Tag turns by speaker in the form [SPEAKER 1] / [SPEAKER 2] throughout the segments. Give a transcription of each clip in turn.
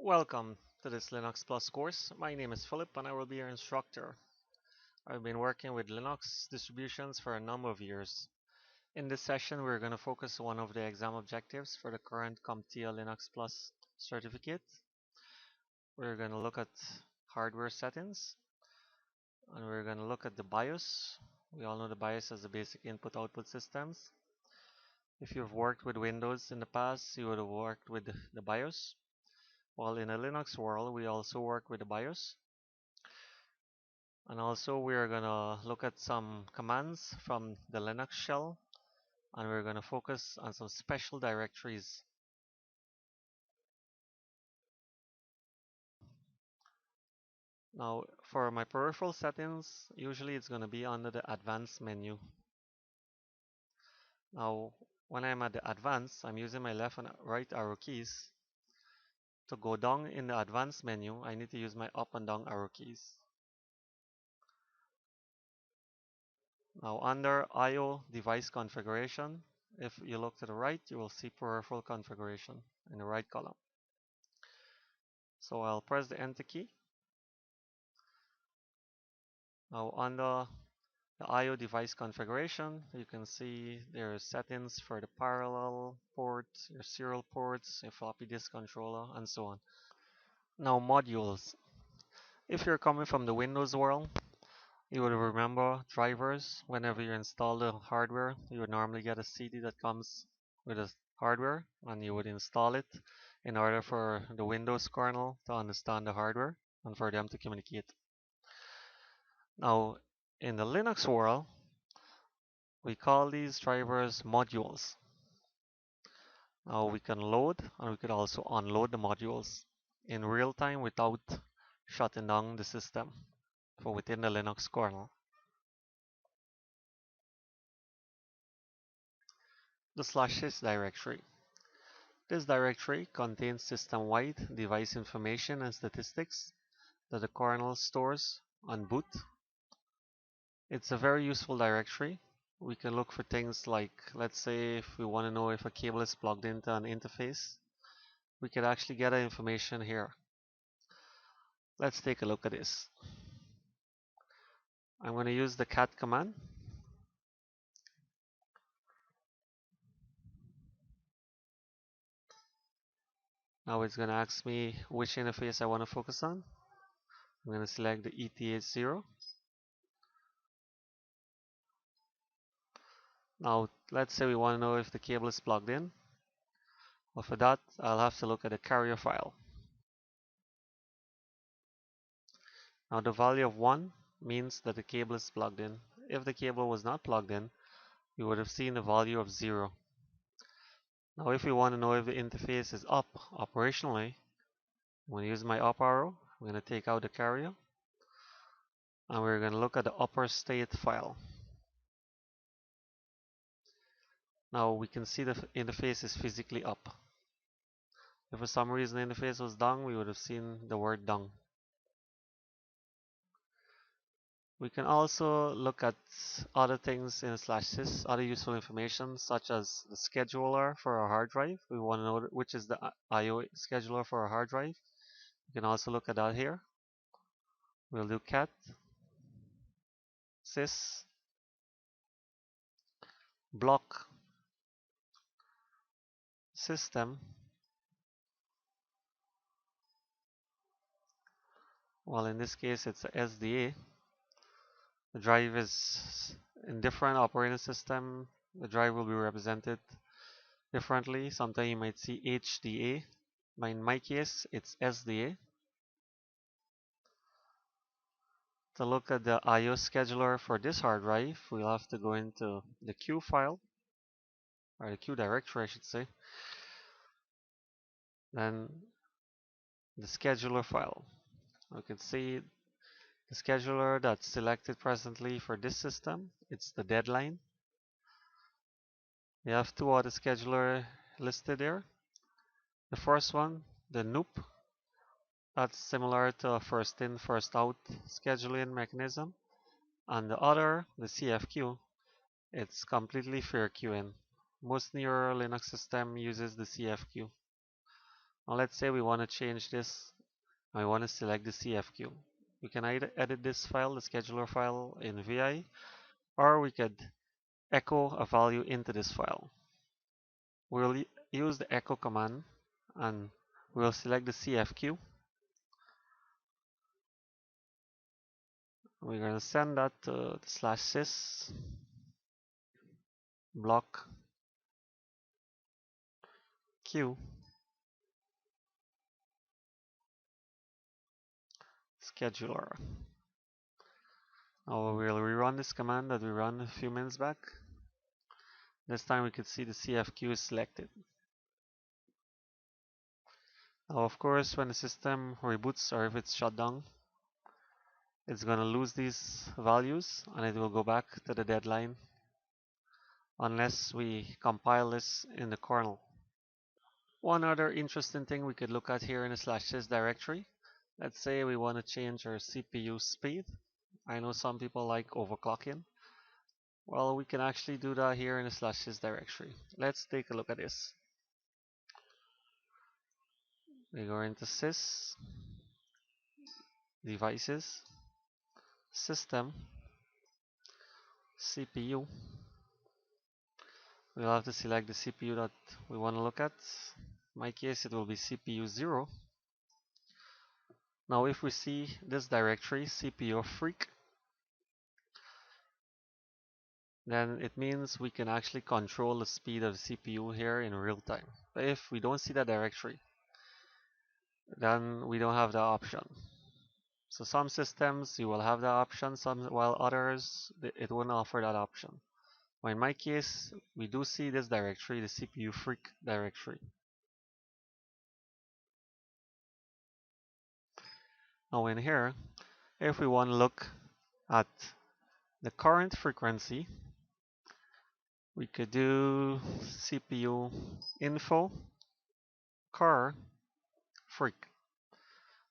[SPEAKER 1] Welcome to this Linux Plus course. My name is Philip and I will be your instructor. I've been working with Linux distributions for a number of years. In this session, we're going to focus on one of the exam objectives for the current CompTIA Linux Plus certificate. We're going to look at hardware settings and we're going to look at the BIOS. We all know the BIOS as the basic input-output systems. If you've worked with Windows in the past, you would have worked with the BIOS. While in a Linux world, we also work with the BIOS. And also we're gonna look at some commands from the Linux shell, and we're gonna focus on some special directories. Now for my peripheral settings, usually it's gonna be under the advanced menu. Now when I'm at the advanced, I'm using my left and right arrow keys. To go down in the advanced menu, I need to use my up and down arrow keys. Now under I/O device configuration, if you look to the right, you will see peripheral configuration in the right column. So I'll press the enter key. Now under the I/O device configuration, you can see there are settings for the parallel port, your serial ports, your floppy disk controller, and so on. Now modules. If you're coming from the Windows world, you would remember drivers. Whenever you install the hardware, you would normally get a CD that comes with the hardware, and you would install it in order for the Windows kernel to understand the hardware and for them to communicate. Now, in the Linux world, we call these drivers modules. Now we can load and we could also unload the modules in real time without shutting down the system for within the Linux kernel. The /sys directory. This directory contains system-wide device information and statistics that the kernel stores on boot. It's a very useful directory. We can look for things like, let's say if we want to know if a cable is plugged into an interface, we could actually get that information here. Let's take a look at this. I'm going to use the cat command. Now it's going to ask me which interface I want to focus on. I'm going to select the ETH0. Now let's say we want to know if the cable is plugged in. Well, for that, I'll have to look at the carrier file. Now the value of 1 means that the cable is plugged in. If the cable was not plugged in, you would have seen the value of 0. Now if we want to know if the interface is up operationally, I'm going to use my up arrow. I'm going to take out the carrier, and we're going to look at the upper state file. Now we can see the interface is physically up. If for some reason the interface was down, we would have seen the word down. We can also look at other things in /sys, other useful information such as the scheduler for our hard drive. We want to know which is the I/O scheduler for our hard drive. You can also look at that here. We'll do cat sys block system. Well, in this case, it's a SDA. The drive is in different operating system. The drive will be represented differently. Sometimes you might see HDA. But in my case, it's SDA. To look at the I/O scheduler for this hard drive, we'll have to go into the Q file, or the Q directory, I should say. Then the scheduler file. We can see the scheduler that's selected presently for this system. It's the deadline. We have two other scheduler listed there. The first one, the NOOP, that's similar to a first in, first out scheduling mechanism. And the other, the CFQ, it's completely fair queuing. Most newer Linux system uses the CFQ. Now let's say we want to change this. I want to select the CFQ. We can either edit this file, the scheduler file in VI, or we could echo a value into this file. We'll use the echo command and we'll select the CFQ. We're going to send that to the /sys block q scheduler. Now we'll rerun this command that we ran a few minutes back. This time we could see the CFQ is selected. Now of course when the system reboots or if it's shut down, it's going to lose these values and it will go back to the deadline unless we compile this in the kernel. One other interesting thing we could look at here in the /sys directory. Let's say we want to change our CPU speed. I know some people like overclocking. Well, we can actually do that here in the /sys directory. Let's take a look at this. We go into sys, devices, system, CPU. We'll have to select the CPU that we want to look at. In my case, it will be CPU 0. Now, if we see this directory, CPU freak, then it means we can actually control the speed of the CPU here in real time. But if we don't see that directory, then we don't have the option. So some systems you will have that option, while others it won't offer that option. But in my case, we do see this directory, the CPU freak directory. Now in here, if we want to look at the current frequency, we could do CPU info car freak.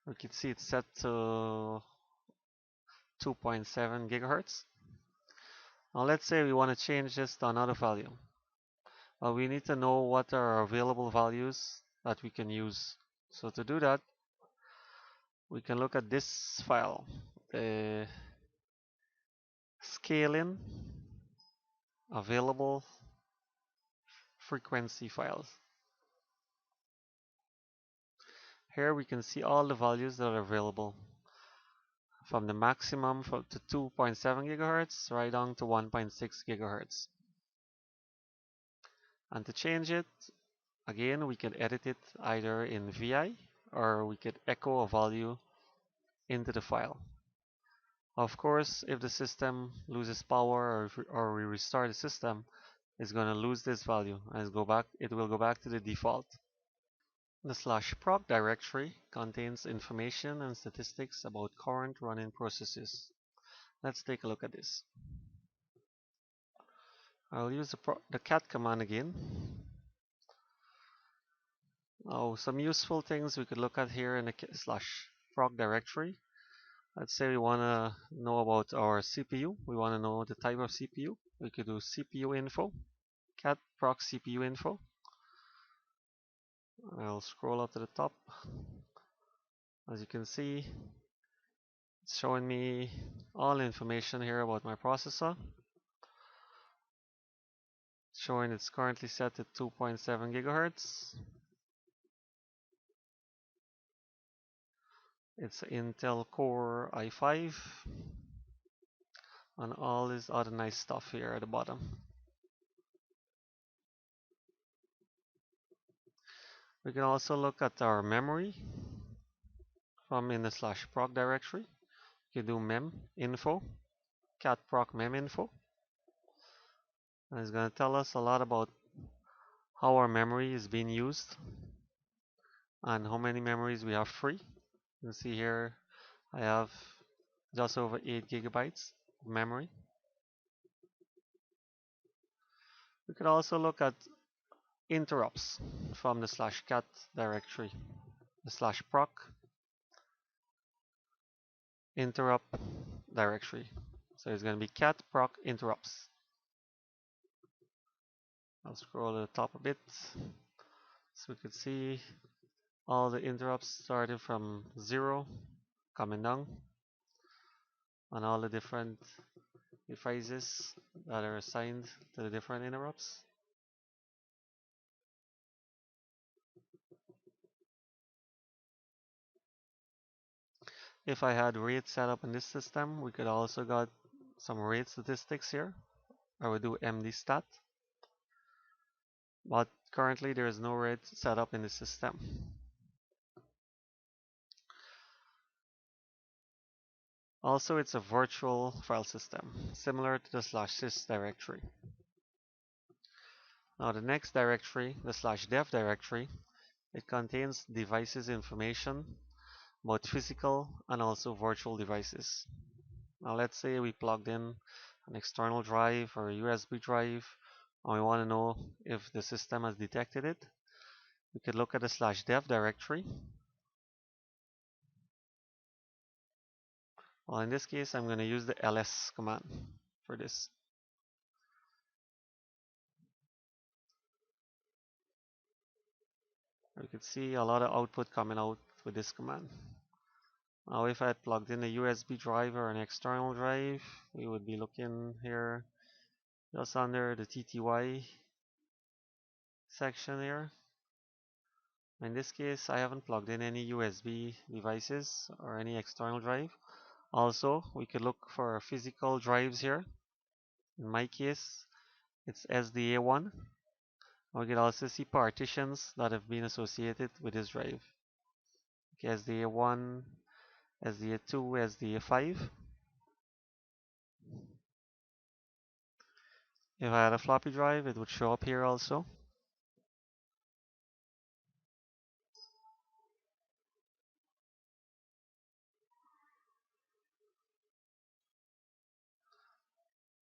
[SPEAKER 1] We can see it's set to 2.7 gigahertz. Now let's say we want to change this to another value. Well, we need to know what are available values that we can use. So to do that, we can look at this file, the scaling available frequency files. Here we can see all the values that are available, from the maximum to 2.7 gigahertz right down to 1.6 gigahertz. And to change it, again, we can edit it either in VI or we could echo a value into the file. Of course, if the system loses power or we restart the system, it's going to lose this value and it will go back to the default. The /proc directory contains information and statistics about current running processes. Let's take a look at this. I'll use the cat command again. Oh, some useful things we could look at here in the /proc directory. Let's say we want to know about our CPU. We want to know the type of CPU. We could do CPU info, cat proc CPU info. I'll scroll up to the top. As you can see, it's showing me all information here about my processor. It's showing it's currently set to 2.7 gigahertz. It's Intel Core i5 and all this other nice stuff here at the bottom. We can also look at our memory from in the /proc directory. You do mem info, cat proc mem info, and it's going to tell us a lot about how our memory is being used and how many memories we have free. You can see here I have just over 8 gigabytes of memory. We could also look at interrupts from the /cat directory, the /proc interrupt directory. So it's going to be cat proc interrupts. I'll scroll to the top a bit so we could see all the interrupts started from 0 coming down on all the different devices that are assigned to the different interrupts. If I had RAID set up in this system, we could also got some RAID statistics here. I would do mdstat, but currently there is no RAID set up in the system. Also, it's a virtual file system, similar to the /sys directory. Now the next directory, the /dev directory, it contains devices information, both physical and also virtual devices. Now let's say we plugged in an external drive or a USB drive and we want to know if the system has detected it. We could look at the /dev directory. Well, in this case, I'm going to use the ls command for this. You can see a lot of output coming out with this command. Now if I had plugged in a USB drive or an external drive, we would be looking here just under the TTY section here. In this case, I haven't plugged in any USB devices or any external drive. Also, we could look for physical drives here. In my case, it's SDA1. We can also see partitions that have been associated with this drive. Okay, SDA1, SDA2, SDA5. If I had a floppy drive, it would show up here also.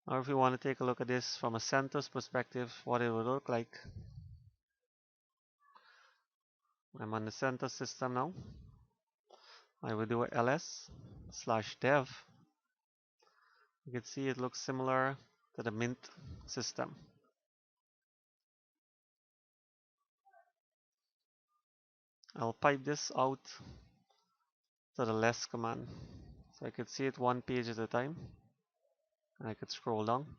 [SPEAKER 1] Or if you want to take a look at this from a CentOS perspective, what it would look like. I'm on the CentOS system now. I will do a ls/dev. You can see it looks similar to the Mint system. I'll pipe this out to the less command. So I could see it one page at a time. And I could scroll down.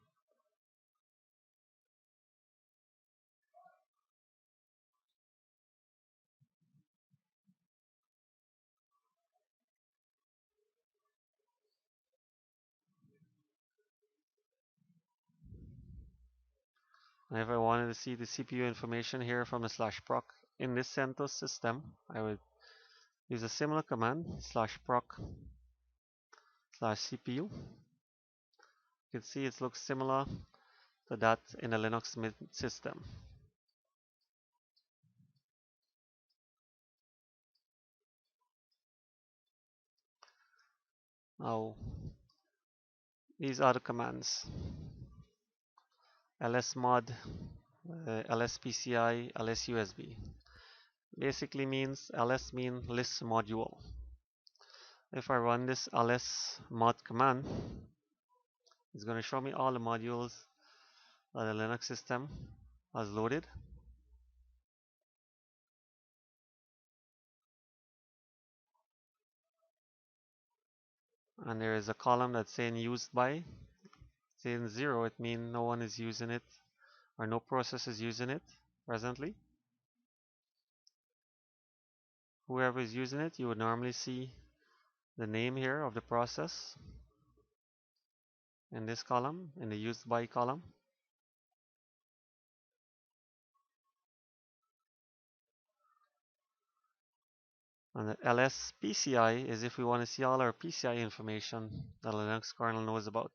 [SPEAKER 1] And if I wanted to see the CPU information here from the /proc in this CentOS system, I would use a similar command, /proc/CPU. You can see it looks similar to that in the Linux Mint system. Now, these are the commands. lsmod, lspci, lsusb. Basically means ls means list module. If I run this lsmod command, it's going to show me all the modules that the Linux system has loaded. And there is a column that's saying used by. Saying 0, it means no one is using it or no process is using it presently. Whoever is using it, you would normally see the name here of the process in this column, in the used by column. And the lspci is if we want to see all our PCI information that the Linux kernel knows about.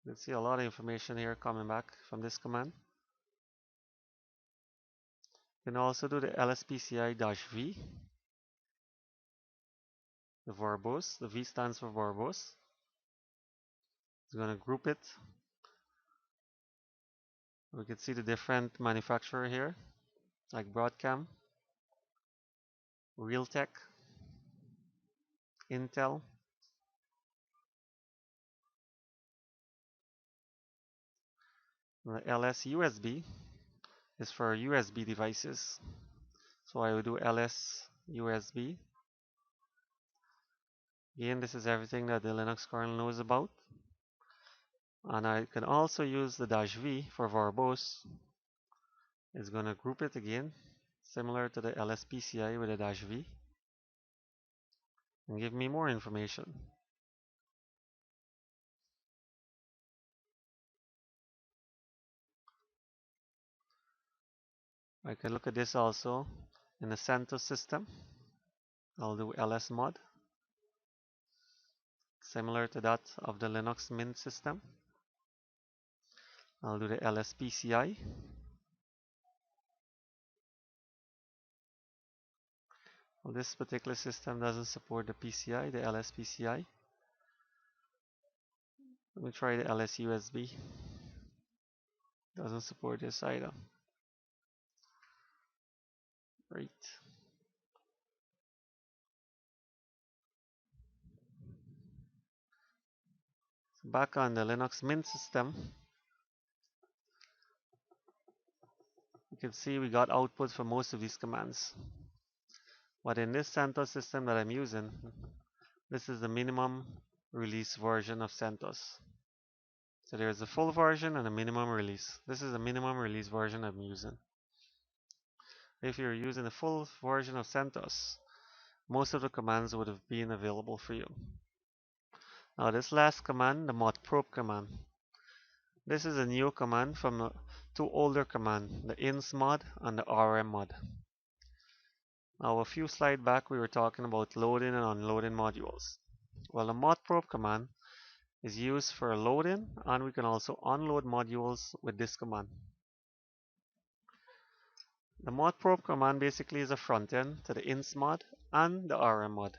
[SPEAKER 1] You can see a lot of information here coming back from this command. You can also do the lspci-v, the verbose. The V stands for verbose. It's going to group it. We can see the different manufacturer here, like Broadcom, Realtek, Intel, the LSUSB is for USB devices. So I will do ls USB. Again, this is everything that the Linux kernel knows about. And I can also use the -v for verbose. It's going to group it again, similar to the lspci with a -v, and give me more information. I can look at this also in the CentOS system. I'll do lsmod, similar to that of the Linux Mint system. I'll do the lspci. Well, this particular system doesn't support the PCI, the lspci. Let me try the lsusb. Doesn't support this either. Right. So back on the Linux Mint system, you can see we got output for most of these commands. But in this CentOS system that I'm using, this is the minimum release version of CentOS. So there's a full version and a minimum release. This is the minimum release version I'm using. If you're using the full version of CentOS, most of the commands would have been available for you. Now this last command, the modprobe command. This is a new command from the two older commands, the insmod and the rmmod. Now a few slides back we were talking about loading and unloading modules. Well, the modprobe command is used for loading, and we can also unload modules with this command. The modprobe command basically is a front end to the insmod and the rmmod.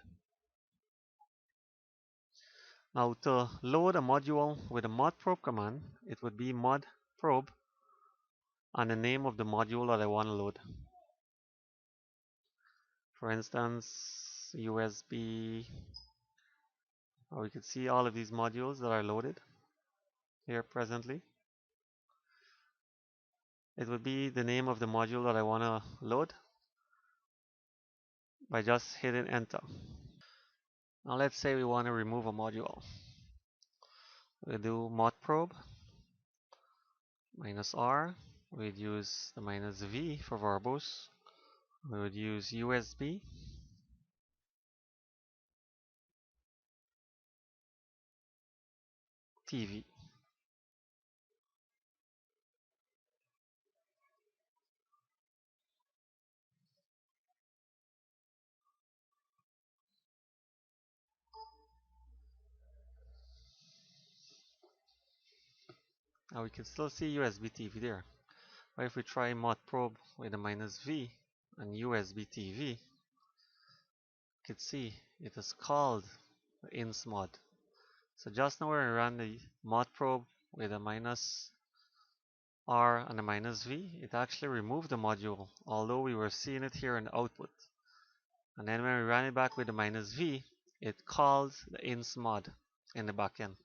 [SPEAKER 1] Now to load a module with a modprobe command, it would be modprobe and the name of the module that I want to load. For instance, USB, or we could see all of these modules that are loaded here presently. It would be the name of the module that I want to load by just hitting enter. Now let's say we want to remove a module. We'll do modprobe -r. We'd use the -v for verbose. We would use USB. TV. Now we can still see USB TV there. But if we try modprobe with a -v and USB TV, you can see it is called the insmod. So just now when we ran the modprobe with a -r and a -v, it actually removed the module, although we were seeing it here in the output. And then when we ran it back with the -v, it called the insmod in the backend.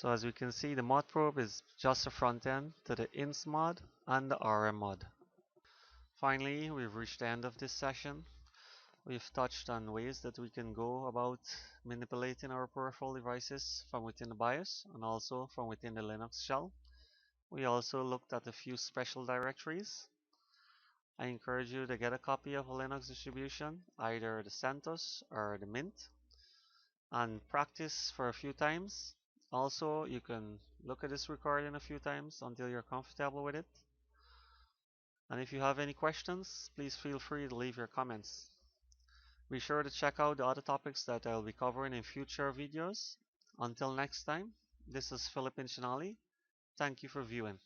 [SPEAKER 1] So as we can see, the modprobe is just a front end to the insmod and the rmmod. Finally, we've reached the end of this session. We've touched on ways that we can go about manipulating our peripheral devices from within the BIOS and also from within the Linux shell. We also looked at a few special directories. I encourage you to get a copy of a Linux distribution, either the CentOS or the Mint, and practice for a few times. Also, you can look at this recording a few times until you're comfortable with it. And if you have any questions, please feel free to leave your comments. Be sure to check out the other topics that I'll be covering in future videos. Until next time, this is Philip Inchinali. Thank you for viewing.